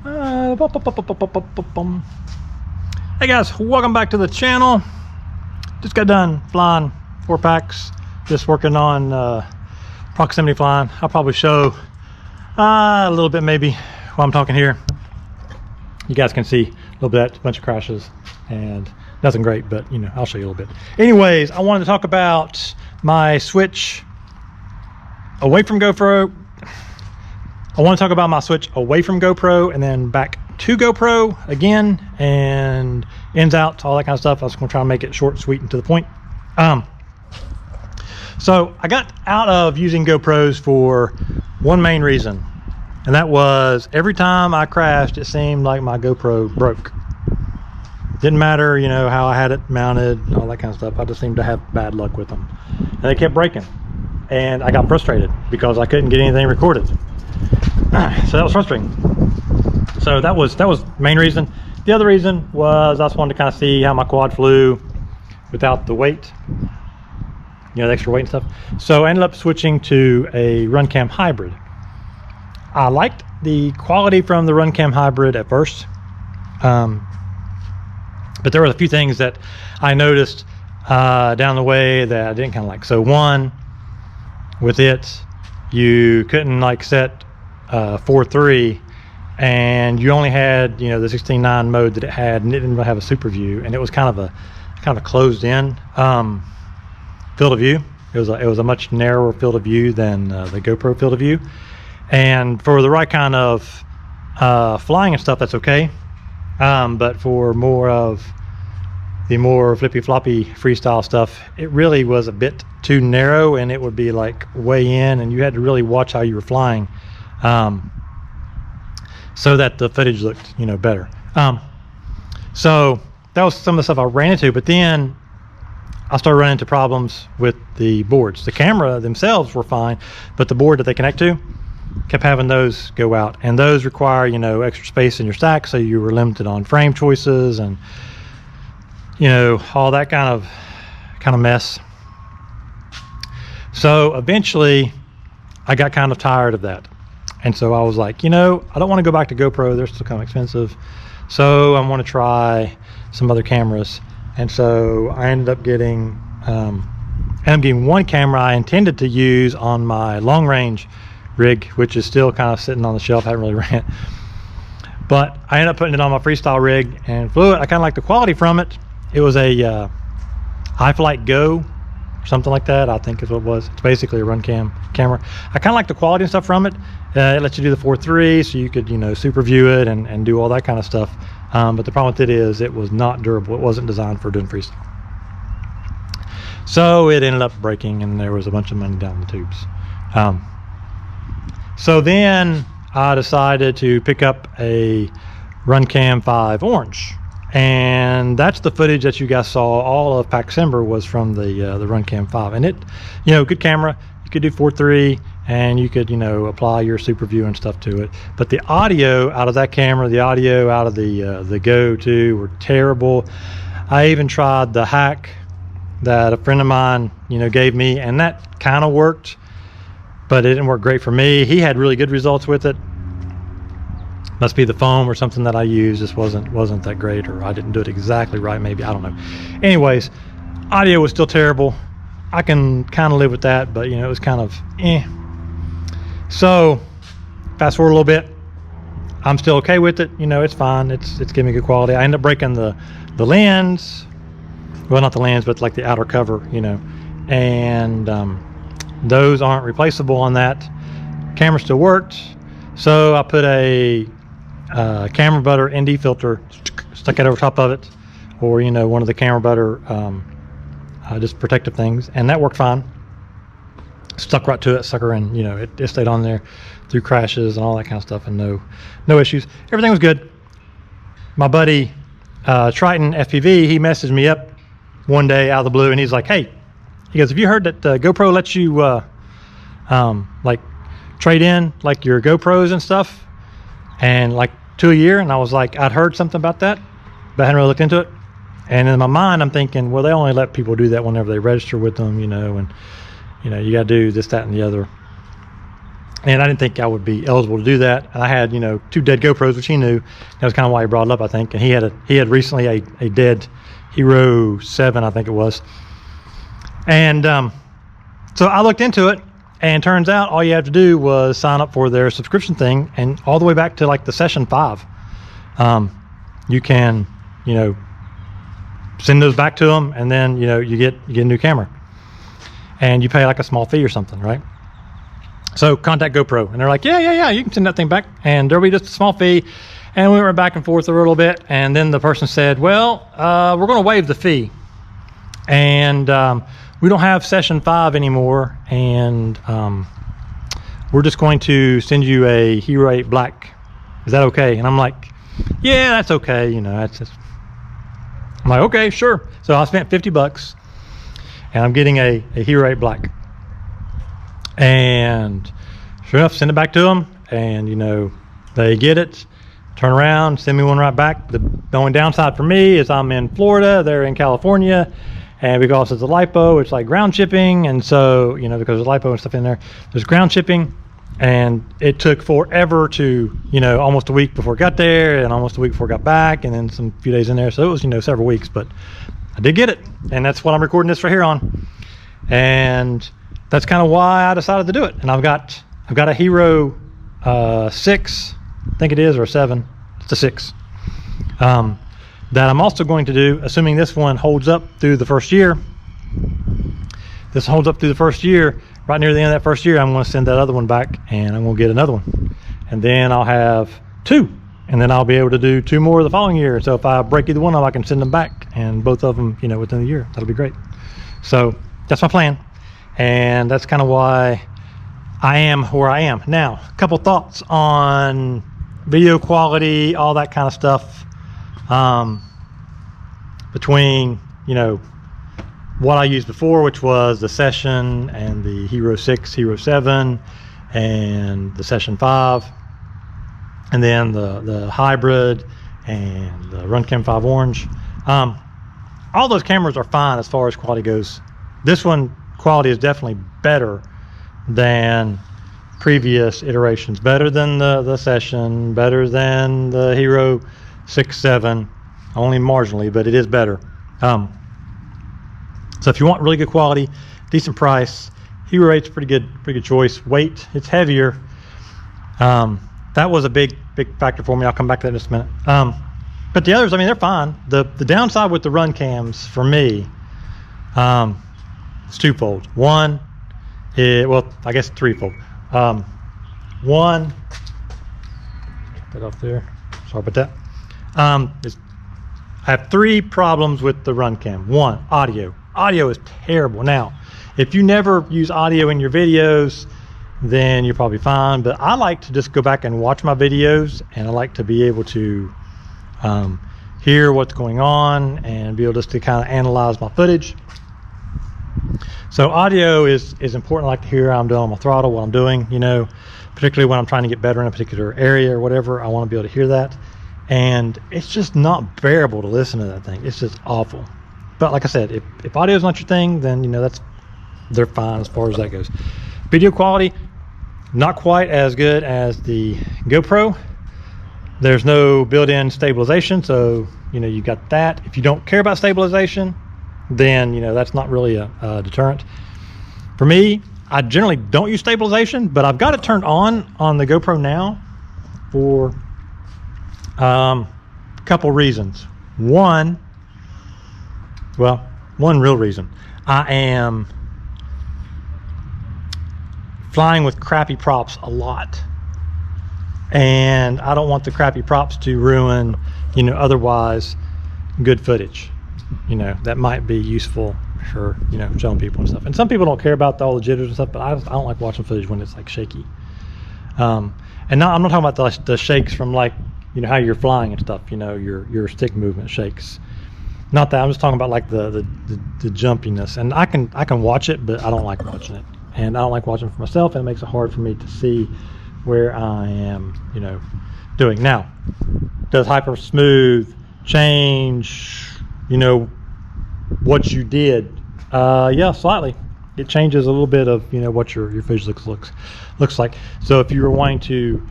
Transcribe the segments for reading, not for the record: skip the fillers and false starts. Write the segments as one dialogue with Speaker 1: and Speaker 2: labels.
Speaker 1: Hey guys, welcome back to the channel. Just got done flying 4 packs, just working on proximity flying. I'll probably show a little bit maybe while I'm talking here. You guys can see a little bit, a bunch of crashes and nothing great, but you know, I'll show you a little bit. Anyways, I wanted to talk about my switch away from GoPro. I want to talk about my switch away from GoPro and then back to GoPro again, and ins, outs, all that kind of stuff. I was going to try and make it short, sweet, and to the point. So I got out of using GoPros for one main reason, and that was every time I crashed, it seemed like my GoPro broke. Didn't matter, you know, how I had it mounted, all that kind of stuff. I just seemed to have bad luck with them, and they kept breaking, and I got frustrated because I couldn't get anything recorded. So that was frustrating. So that was the main reason. The other reason was I just wanted to kind of see how my quad flew without the weight, you know, the extra weight and stuff. So I ended up switching to a RunCam hybrid. I liked the quality from the RunCam hybrid at first, but there were a few things that I noticed down the way that I didn't kind of like. So one, with it, you couldn't like set 4.3, and you only had, you know, the 16:9 mode that it had, and it didn't really have a super view, and it was kind of a closed in field of view. It was a much narrower field of view than the GoPro field of view, and for the right kind of flying and stuff, that's okay, but for more of the more flippy floppy freestyle stuff, it really was a bit too narrow, and it would be like way in, and you had to really watch how you were flying so that the footage looked, you know, better. So that was some of the stuff I ran into, but then I started running into problems with the boards. The camera themselves were fine, but the board that they connect to kept having those go out, and those require, you know, extra space in your stack, so you were limited on frame choices and, you know, all that kind of mess. So eventually I got kind of tired of that, and so I was like, you know, I don't want to go back to GoPro. They're still kind of expensive, so I want to try some other cameras. And so I ended up getting one camera I intended to use on my long range rig, which is still kind of sitting on the shelf. I haven't really ran it, but I ended up putting it on my freestyle rig and flew it. I kind of like the quality from it. It was a iFlight Go, something like that, I think is what it was. It's basically a RunCam camera. I kind of like the quality and stuff from it. It lets you do the 4.3, so you could, you know, super view it and do all that kind of stuff. But the problem with it is it was not durable. It wasn't designed for doing freestyle. So it ended up breaking, and there was a bunch of money down the tubes. So then I decided to pick up a RunCam 5 Orange. And that's the footage that you guys saw. All of Paxember was from the RunCam 5, and it, you know, good camera. You could do 4.3, and you could, you know, apply your super view and stuff to it. But the audio out of that camera, the audio out of the Go 2 were terrible. I even tried the hack that a friend of mine, you know, gave me, and that kind of worked, but it didn't work great for me. He had really good results with it. Must be the foam or something that I used just wasn't that great, or I didn't do it exactly right, maybe, I don't know. Anyways, audio was still terrible. I can kind of live with that, but you know, it was kind of So fast forward a little bit, I'm still okay with it, you know, it's fine, it's giving me good quality. I ended up breaking the lens, well, not the lens, but like the outer cover, you know, and those aren't replaceable on that. Camera still worked, so I put a camera butter ND filter, stuck it over top of it, or, you know, one of the camera butter just protective things, and that worked fine. Stuck right to it, sucker, and you know, it stayed on there through crashes and all that kind of stuff, and no issues. Everything was good. My buddy Triton FPV, he messaged me up one day out of the blue, and he's like, hey, he goes, have you heard that GoPro lets you like trade in like your GoPros and stuff, and like to a year? And I was like, I'd heard something about that, but I hadn't really looked into it. And in my mind, I'm thinking, well, they only let people do that whenever they register with them, you know, and you know, you got to do this, that, and the other. And I didn't think I would be eligible to do that. And I had, you know, 2 dead GoPros, which he knew. That was kind of why he brought it up, I think. And he had recently a dead Hero 7, I think it was. And so I looked into it, and turns out all you have to do was sign up for their subscription thing, and all the way back to like the session 5. You can, you know, send those back to them, and then, you know, you get a new camera. And you pay like a small fee or something, right? So contact GoPro, and they're like, yeah, you can send that thing back, and there'll be just a small fee. And we went back and forth a little bit, and then the person said, well, we're going to waive the fee, and we don't have session 5 anymore, and we're just going to send you a Hero 8 Black. Is that okay? And I'm like, yeah, that's okay. You know, that's just. I'm like, okay, sure. So I spent $50, and I'm getting a Hero 8 Black. And sure enough, send it back to them, and you know, they get it, turn around, send me one right back. The only downside for me is I'm in Florida, they're in California, and because it's a LiPo, it's like ground shipping, and so, you know, because there's LiPo and stuff in there, there's ground shipping, and it took forever to, you know, almost a week before it got there, and almost a week before it got back, and then some few days in there, so it was, you know, several weeks, but I did get it, and that's what I'm recording this right here on. And that's kind of why I decided to do it. And I've got a Hero 6, I think it is, or a 7. It's a 6. That I'm also going to do, assuming this one holds up through the first year. This holds up through the first year. Right near the end of that first year, I'm going to send that other one back, and I'm going to get another one. And then I'll have 2. And then I'll be able to do 2 more the following year. So if I break either one of them, I can send them back, and both of them, you know, within the year. That'll be great. So that's my plan. And that's kind of why I am where I am. Now, a couple thoughts on video quality, all that kind of stuff. Between, you know, what I used before, which was the Session and the Hero 6, Hero 7, and the Session 5, and then the Hybrid and the Runcam 5 Orange. All those cameras are fine as far as quality goes. This one, quality is definitely better than previous iterations, better than the Session, better than the Hero 6, 7, only marginally, but it is better. So if you want really good quality, decent price, Hero 8's a pretty good choice. Weight, it's heavier. That was a big factor for me. I'll come back to that in just a minute. But the others, I mean, they're fine. The downside with the run cams for me, it's twofold. One, well, I guess threefold. One, get that off there. Sorry about that. I have 3 problems with the run cam. One, audio. Audio is terrible. Now, if you never use audio in your videos, then you're probably fine. But I like to just go back and watch my videos, and I like to be able to hear what's going on and be able just to kind of analyze my footage. So audio is important. I like to hear how I'm doing on my throttle, what I'm doing, you know, particularly when I'm trying to get better in a particular area or whatever. I want to be able to hear that. And it's just not bearable to listen to that thing. It's just awful. But like I said, if audio is not your thing, then, you know, they're fine as far as that goes. Video quality, not quite as good as the GoPro. There's no built-in stabilization, so, you know, you got that. If you don't care about stabilization, then, you know, that's not really a deterrent. For me, I generally don't use stabilization, but I've got it turned on the GoPro now for a couple reasons. One real reason. I am flying with crappy props a lot, and I don't want the crappy props to ruin, you know, otherwise good footage, you know, that might be useful for, you know, showing people and stuff. And some people don't care about all the jitters and stuff, but I don't like watching footage when it's like shaky. And now I'm not talking about the shakes from, like, you know, how you're flying and stuff, you know, your stick movement shakes. Not that, I'm just talking about like the jumpiness. And I can watch it, but I don't like watching it. And I don't like watching it for myself, and it makes it hard for me to see where I am, you know, doing. Now, does hyper smooth change, you know, what you did? Yeah, slightly. it changes a little bit of, you know, what your physics looks like. So if you were wanting to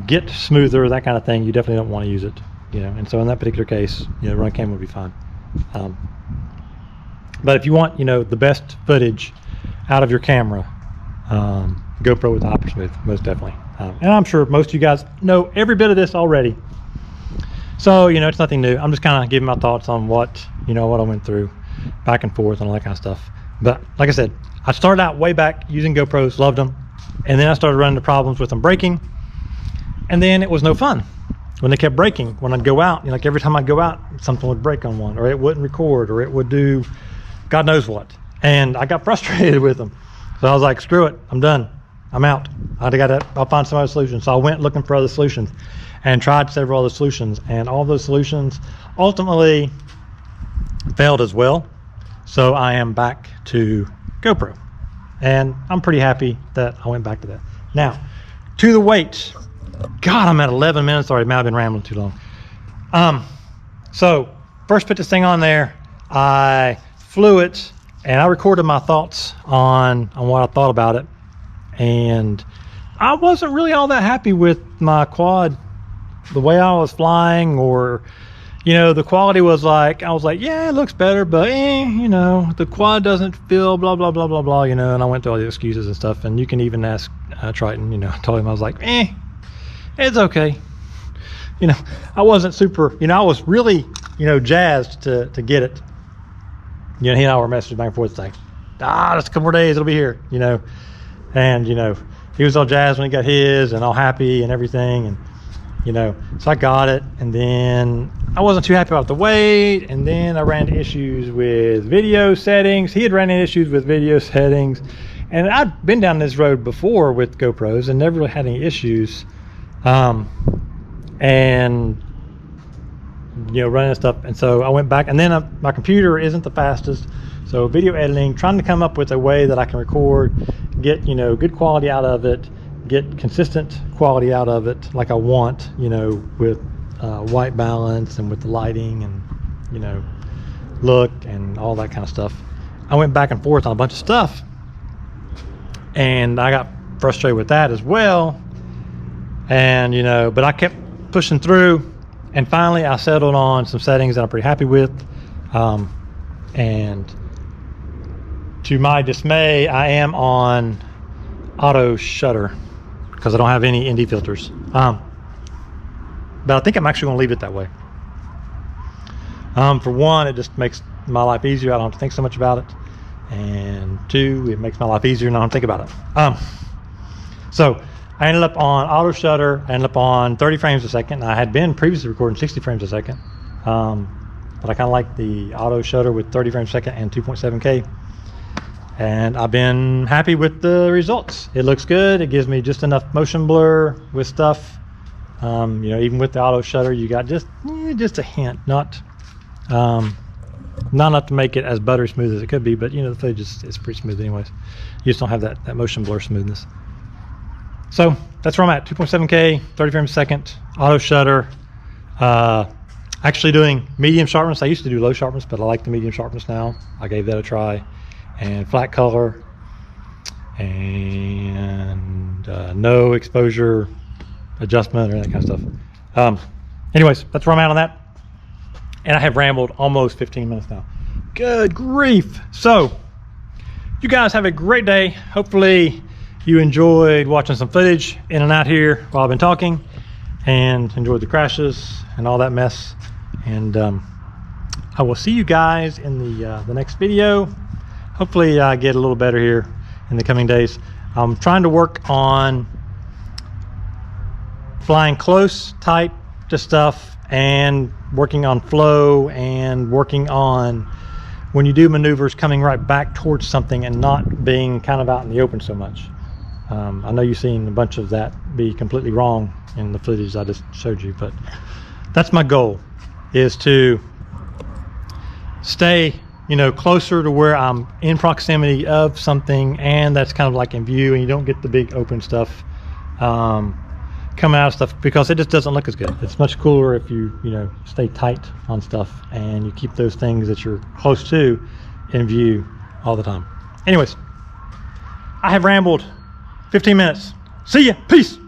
Speaker 1: get smoother, that kind of thing, you definitely don't want to use it, you know. And so in that particular case, you know, run cam would be fine. But if you want, you know, the best footage out of your camera, GoPro with Hyper Smooth, most definitely. And I'm sure most of you guys know every bit of this already. So, you know, it's nothing new. I'm just kind of giving my thoughts on what, you know, what I went through back and forth and all that kind of stuff. But like I said, I started out way back using GoPros, loved them. And then I started running into problems with them breaking. And then it was no fun when they kept breaking. When I'd go out, you know, like every time I'd go out, something would break on one, or it wouldn't record, or it would do God knows what. And I got frustrated with them. So I was like, screw it, I'm done. I'm out. I'll find some other solution. So I went looking for other solutions and tried several other solutions, and all those solutions ultimately failed as well. So I am back to GoPro, and I'm pretty happy that I went back to that. Now, to the weight. God, I'm at 11 minutes already. Man, I've been rambling too long. So first put this thing on there. I flew it, and I recorded my thoughts on what I thought about it. And I wasn't really all that happy with my quad, the way I was flying, or, you know, the quality was like, I was like, yeah, it looks better, but you know, the quad doesn't feel blah, blah, blah, blah, blah, you know. And I went through all the excuses and stuff. And you can even ask Triton, you know, I told him, I was like, it's okay. You know, I wasn't super, you know, I was really, you know, jazzed to get it. You know, he and I were messaging back and forth like, just a couple more days, it'll be here, you know. And, you know, he was all jazzed when he got his and all happy and everything. And, you know, so I got it. And then I wasn't too happy about the weight. And then I ran into issues with video settings. He had ran into issues with video settings. And I'd been down this road before with GoPros and never really had any issues. And, you know, running stuff. And so I went back, and then my computer isn't the fastest. So video editing, trying to come up with a way that I can record, get, you know, good quality out of it, get consistent quality out of it like I want, you know, with white balance and with the lighting and, you know, look and all that kind of stuff. I went back and forth on a bunch of stuff, and I got frustrated with that as well. And, you know, but I kept pushing through, and finally I settled on some settings that I'm pretty happy with. And to my dismay, I am on auto shutter because I don't have any ND filters. But I think I'm actually going to leave it that way. For one, it just makes my life easier. I don't have to think so much about it. And two, it makes my life easier and I don't think about it. So I ended up on auto shutter. I ended up on 30 frames a second. I had been previously recording 60 frames a second. But I kind of like the auto shutter with 30 frames a second and 2.7K. And I've been happy with the results. It looks good. It gives me just enough motion blur with stuff. You know, even with the auto shutter, you got just a hint, not enough to make it as buttery smooth as it could be, but you know, the footage is pretty smooth anyways. You just don't have that motion blur smoothness. So that's where I'm at, 2.7K, 30 frames a second, auto shutter. Actually doing medium sharpness. I used to do low sharpness, but I like the medium sharpness now. I gave that a try. And flat color, and no exposure adjustment or that kind of stuff. Anyways, that's where I'm at on that. And I have rambled almost 15 minutes now. Good grief. So you guys have a great day. Hopefully you enjoyed watching some footage in and out here while I've been talking, and enjoyed the crashes and all that mess. And I will see you guys in the next video. Hopefully I get a little better here in the coming days. I'm trying to work on flying close, tight to stuff, and working on flow, and working on when you do maneuvers coming right back towards something and not being kind of out in the open so much. I know you've seen a bunch of that be completely wrong in the footage I just showed you, but that's my goal, is to stay, you know, closer to where I'm in proximity of something, and that's kind of like in view, and you don't get the big open stuff coming out of stuff, because it just doesn't look as good. It's much cooler if you know, stay tight on stuff and you keep those things that you're close to in view all the time. Anyways, I have rambled 15 minutes. See ya. Peace.